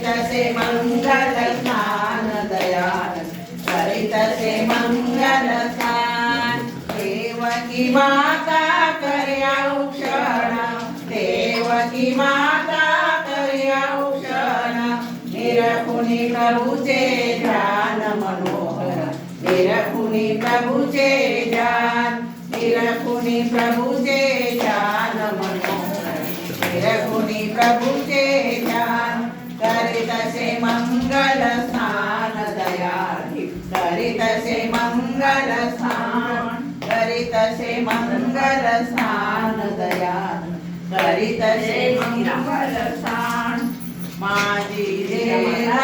तसे मंगल स्नान दयाल करीत से मंगल स्नान देवकी माता कर्या औक्षण देवकी माता कर्या औक्षण निरखुनी प्रभुचे ध्यान मनोहर निरखुनी प्रभुचे ध्यान निरखुनी प्रभुचे ध्यान मनोहर निरखुनी प्रभुचे ध्यान करीत से मंगल स्नान दयाळी करीत से मंगल स्नान करीत से मंगल स्नान दयाल करीत से मंगल स्नान माझी देह